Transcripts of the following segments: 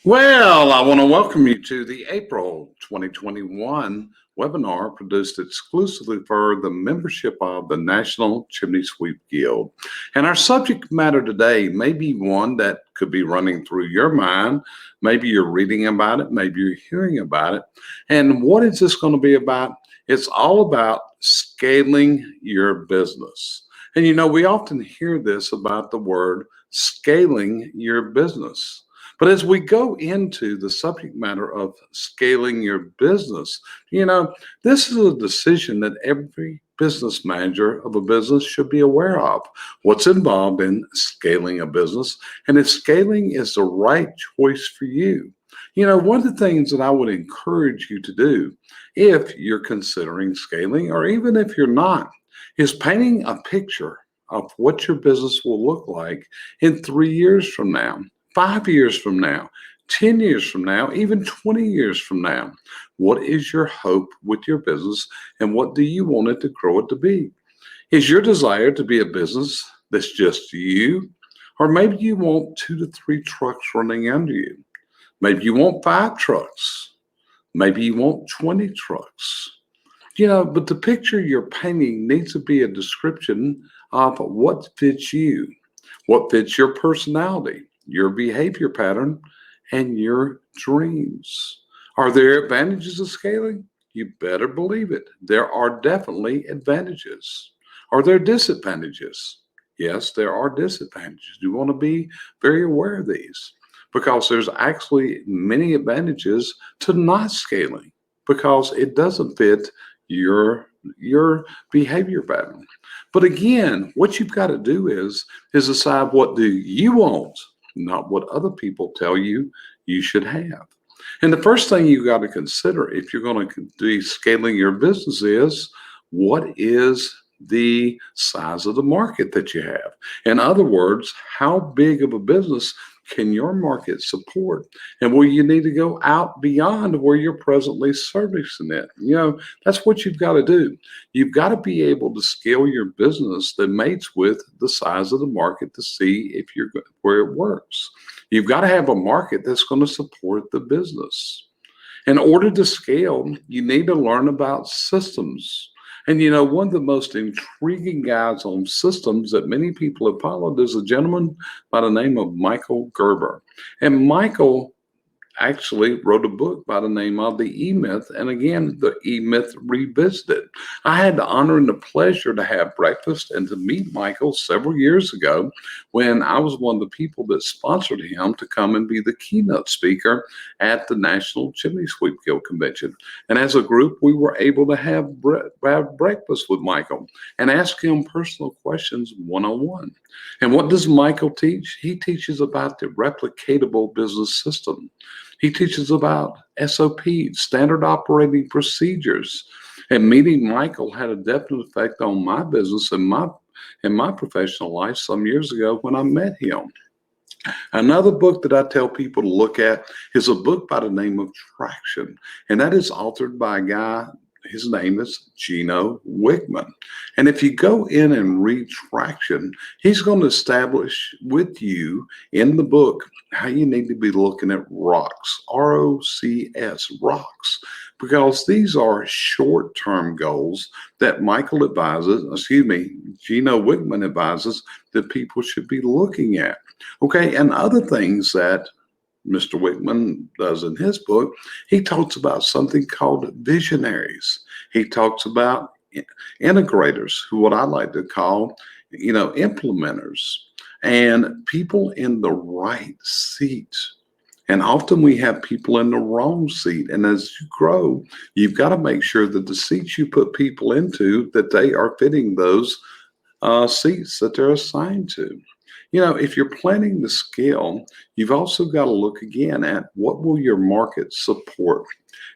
Well, I want to welcome you to the April 2021 webinar produced exclusively for the membership of the National Chimney Sweep Guild. And our subject matter today may be one that could be running through your mind. Maybe you're reading about it, maybe you're hearing about it. And what is this going to be about? It's all about scaling your business. And we often hear this about the word scaling your business. But as we go into the subject matter of scaling your business, this is a decision that every business manager of a business should be aware of. What's involved in scaling a business, and if scaling is the right choice for you. One of the things that I would encourage you to do if you're considering scaling, or even if you're not, is painting a picture of what your business will look like in 3 years from now. 5 years from now, 10 years from now, even 20 years from now. What is your hope with your business, and what do you want it to grow it to be? Is your desire to be a business that's just you? Or maybe you want 2 to 3 trucks running under you. Maybe you want 5 trucks. Maybe you want 20 trucks. But the picture you're painting needs to be a description of what fits you, what fits your personality, your behavior pattern, and your dreams. Are there advantages of scaling? You better believe it. There are definitely advantages. Are there disadvantages? Yes, there are disadvantages. You want to be very aware of these because there's actually many advantages to not scaling because it doesn't fit your behavior pattern. But again, what you've got to do is decide, what do you want, not what other people tell you should have. And the first thing you got to consider if you're going to be scaling your business is, what is the size of the market that you have? In other words, how big of a business can your market support? And will you need to go out beyond where you're presently servicing it? That's what you've got to do. You've got to be able to scale your business that mates with the size of the market to see if you're where it works. You've got to have a market that's going to support the business. In order to scale, you need to learn about systems. And one of the most intriguing guys on systems that many people have followed is a gentleman by the name of Michael Gerber. And Michael actually wrote a book by the name of The E-Myth, and again, The E-Myth Revisited. I had the honor and the pleasure to have breakfast and to meet Michael several years ago when I was one of the people that sponsored him to come and be the keynote speaker at the National Chimney Sweep Guild Convention. And as a group, we were able to have breakfast with Michael and ask him personal questions one-on-one. And what does Michael teach? He teaches about the replicatable business system. He teaches about SOPs, standard operating procedures. And meeting Michael had a definite effect on my business and my professional life some years ago when I met him. Another book that I tell people to look at is a book by the name of Traction, and that is authored by a guy. His name is Gino Wickman. And if you go in and read Traction, he's going to establish with you in the book how you need to be looking at rocks, ROCS, rocks, because these are short-term goals that Gino Wickman advises that people should be looking at. Okay, and other things that Mr. Wickman does in his book, he talks about something called visionaries. He talks about integrators, who what I like to call, implementers, and people in the right seat. And often we have people in the wrong seat. And as you grow, you've got to make sure that the seats you put people into, that they are fitting those seats that they're assigned to. If you're planning to scale, you've also got to look again at what will your market support.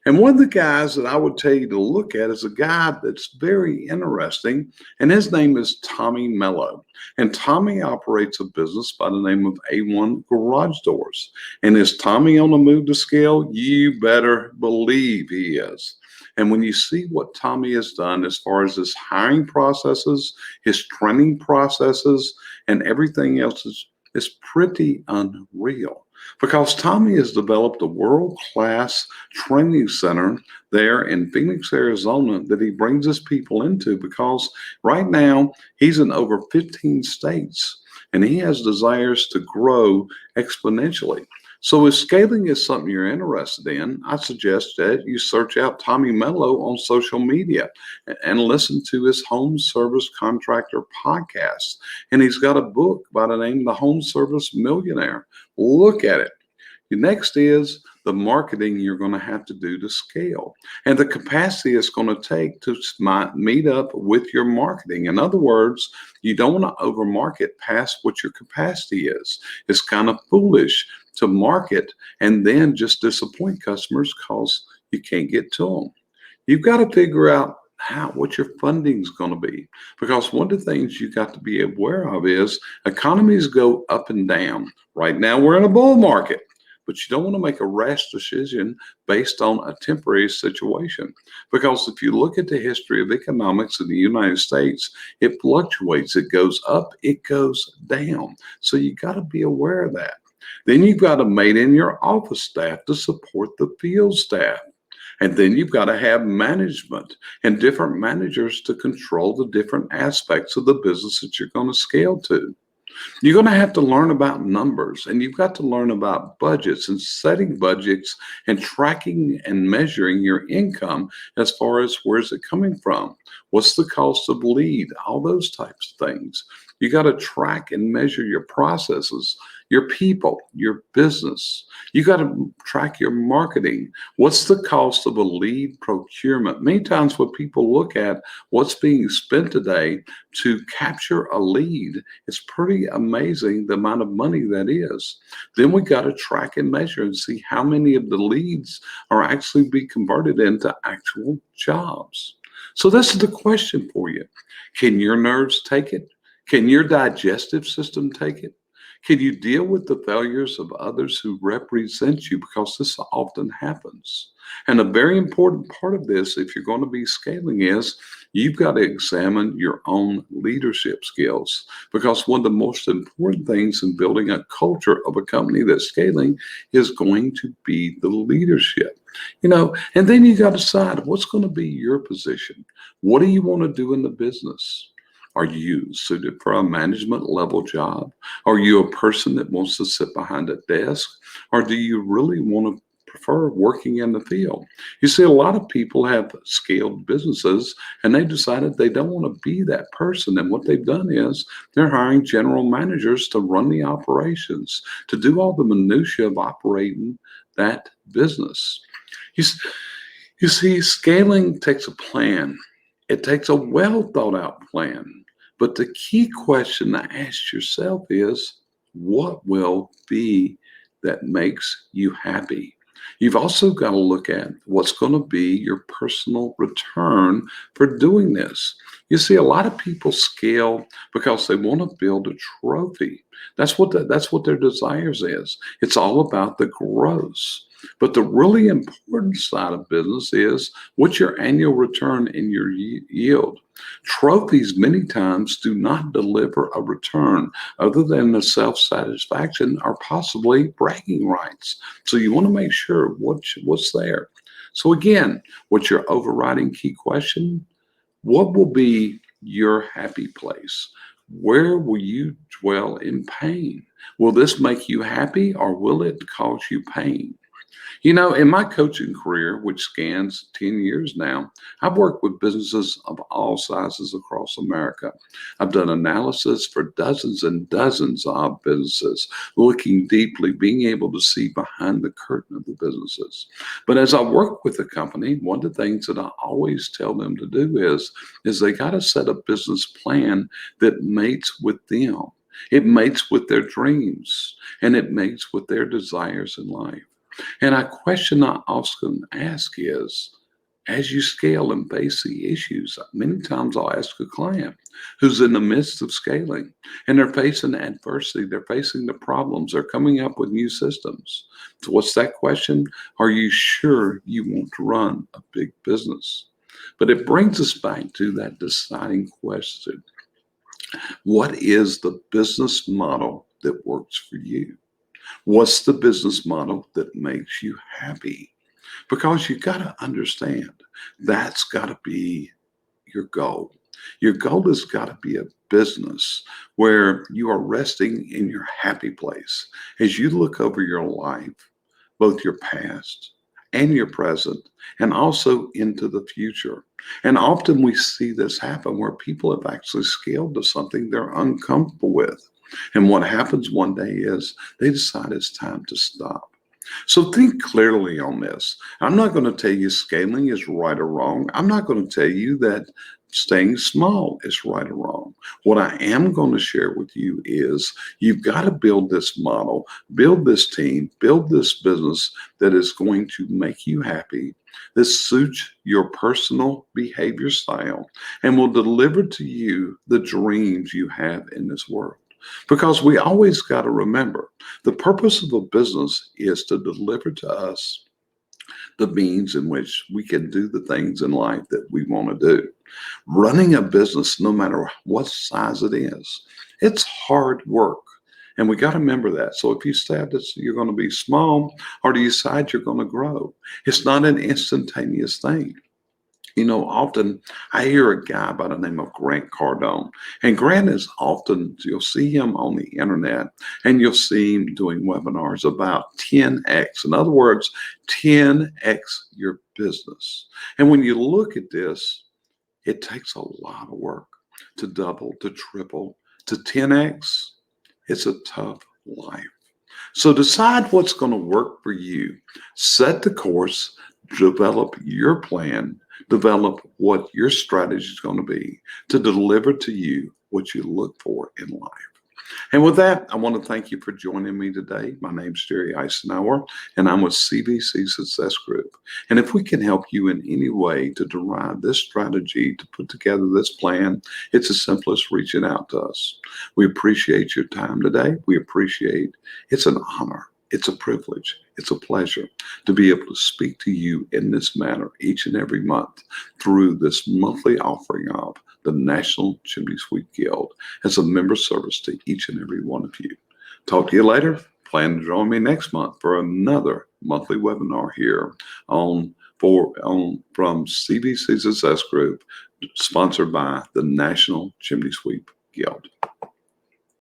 And one of the guys that I would tell you to look at is a guy that's very interesting, and his name is Tommy Mello. And Tommy operates a business by the name of A1 Garage Doors. And is Tommy on the move to scale? You better believe he is. And when you see what Tommy has done as far as his hiring processes, his training processes, and everything else is pretty unreal. because Tommy has developed a world-class training center there in Phoenix, Arizona that he brings his people into because right now he's in over 15 states and he has desires to grow exponentially. So if scaling is something you're interested in, I suggest that you search out Tommy Mello on social media and listen to his Home Service Contractor podcast. And he's got a book by the name of The Home Service Millionaire. Look at it. The next is the marketing you're going to have to do to scale and the capacity it's going to take to meet up with your marketing. In other words, you don't want to overmarket past what your capacity is. It's kind of foolish to market and then just disappoint customers because you can't get to them. You've got to figure out what your funding is going to be, because one of the things you got to be aware of is economies go up and down. Right now we're in a bull market, but you don't want to make a rash decision based on a temporary situation, because if you look at the history of economics in the United States, it fluctuates. It goes up, it goes down. So you got to be aware of that. Then you've got to maintain your office staff to support the field staff. And then you've got to have management and different managers to control the different aspects of the business that you're going to scale to. You're going to have to learn about numbers, and you've got to learn about budgets and setting budgets and tracking and measuring your income as far as where's it coming from? What's the cost of lead? All those types of things. You got to track and measure your processes, your people, your business. You got to track your marketing. What's the cost of a lead procurement? Many times when people look at what's being spent today to capture a lead, it's pretty amazing the amount of money that is. Then we got to track and measure and see how many of the leads are actually be converted into actual jobs. So this is the question for you. Can your nerves take it? Can your digestive system take it? Can you deal with the failures of others who represent you? Because this often happens. And a very important part of this, if you're going to be scaling, is you've got to examine your own leadership skills. Because one of the most important things in building a culture of a company that's scaling is going to be the leadership. And then you got to decide what's going to be your position. What do you want to do in the business? Are you suited for a management level job? Are you a person that wants to sit behind a desk? Or do you really want to prefer working in the field? You see, a lot of people have scaled businesses and they decided they don't want to be that person. And what they've done is they're hiring general managers to run the operations, to do all the minutia of operating that business. You see, scaling takes a plan. It takes a well thought out plan. But the key question to ask yourself is, what will be that makes you happy? You've also got to look at what's going to be your personal return for doing this. You see, a lot of people scale because they want to build a trophy. That's what their desires is. It's all about the gross. But the really important side of business is what's your annual return in your yield. Trophies many times do not deliver a return other than the self-satisfaction or possibly bragging rights. So you want to make sure what's there. So again, what's your overriding key question? What will be your happy place? Where will you dwell in pain? Will this make you happy or will it cause you pain? In my coaching career, which spans 10 years now, I've worked with businesses of all sizes across America. I've done analysis for dozens and dozens of businesses, looking deeply, being able to see behind the curtain of the businesses. But as I work with a company, one of the things that I always tell them to do is they got to set a business plan that mates with them. It mates with their dreams and it mates with their desires in life. And a question I often ask is, as you scale and face the issues, many times I'll ask a client who's in the midst of scaling and they're facing adversity, they're facing the problems, they're coming up with new systems. So what's that question? Are you sure you want to run a big business? But it brings us back to that deciding question. What is the business model that works for you? What's the business model that makes you happy? Because you got to understand that's got to be your goal. Your goal has got to be a business where you are resting in your happy place as you look over your life, both your past and your present, and also into the future. And often we see this happen where people have actually scaled to something they're uncomfortable with. And what happens one day is they decide it's time to stop. So think clearly on this. I'm not going to tell you scaling is right or wrong. I'm not going to tell you that staying small is right or wrong. What I am going to share with you is you've got to build this model, build this team, build this business that is going to make you happy, that suits your personal behavior style, and will deliver to you the dreams you have in this world. Because we always got to remember the purpose of a business is to deliver to us the means in which we can do the things in life that we want to do. Running a business, no matter what size it is, it's hard work. And we got to remember that. So if you decide that you're going to be small or do you decide you're going to grow, it's not an instantaneous thing. Often I hear a guy by the name of Grant Cardone, and Grant is often, you'll see him on the internet and you'll see him doing webinars about 10x. In other words, 10x your business. And when you look at this, it takes a lot of work to double, to triple, to 10x. It's a tough life. So decide what's going to work for you. Set the course, develop your plan, develop what your strategy is going to be to deliver to you what you look for in life. And with that, I want to thank you for joining me today. My name's Jerry Eisenhower, and I'm with CVC Success Group. And if we can help you in any way to derive this strategy, to put together this plan, it's as simple as reaching out to us. We appreciate your time today. It's an honor. It's a privilege. It's a pleasure to be able to speak to you in this manner each and every month through this monthly offering of the National Chimney Sweep Guild as a member service to each and every one of you. Talk to you later. Plan to join me next month for another monthly webinar here from CVC Success Group, sponsored by the National Chimney Sweep Guild.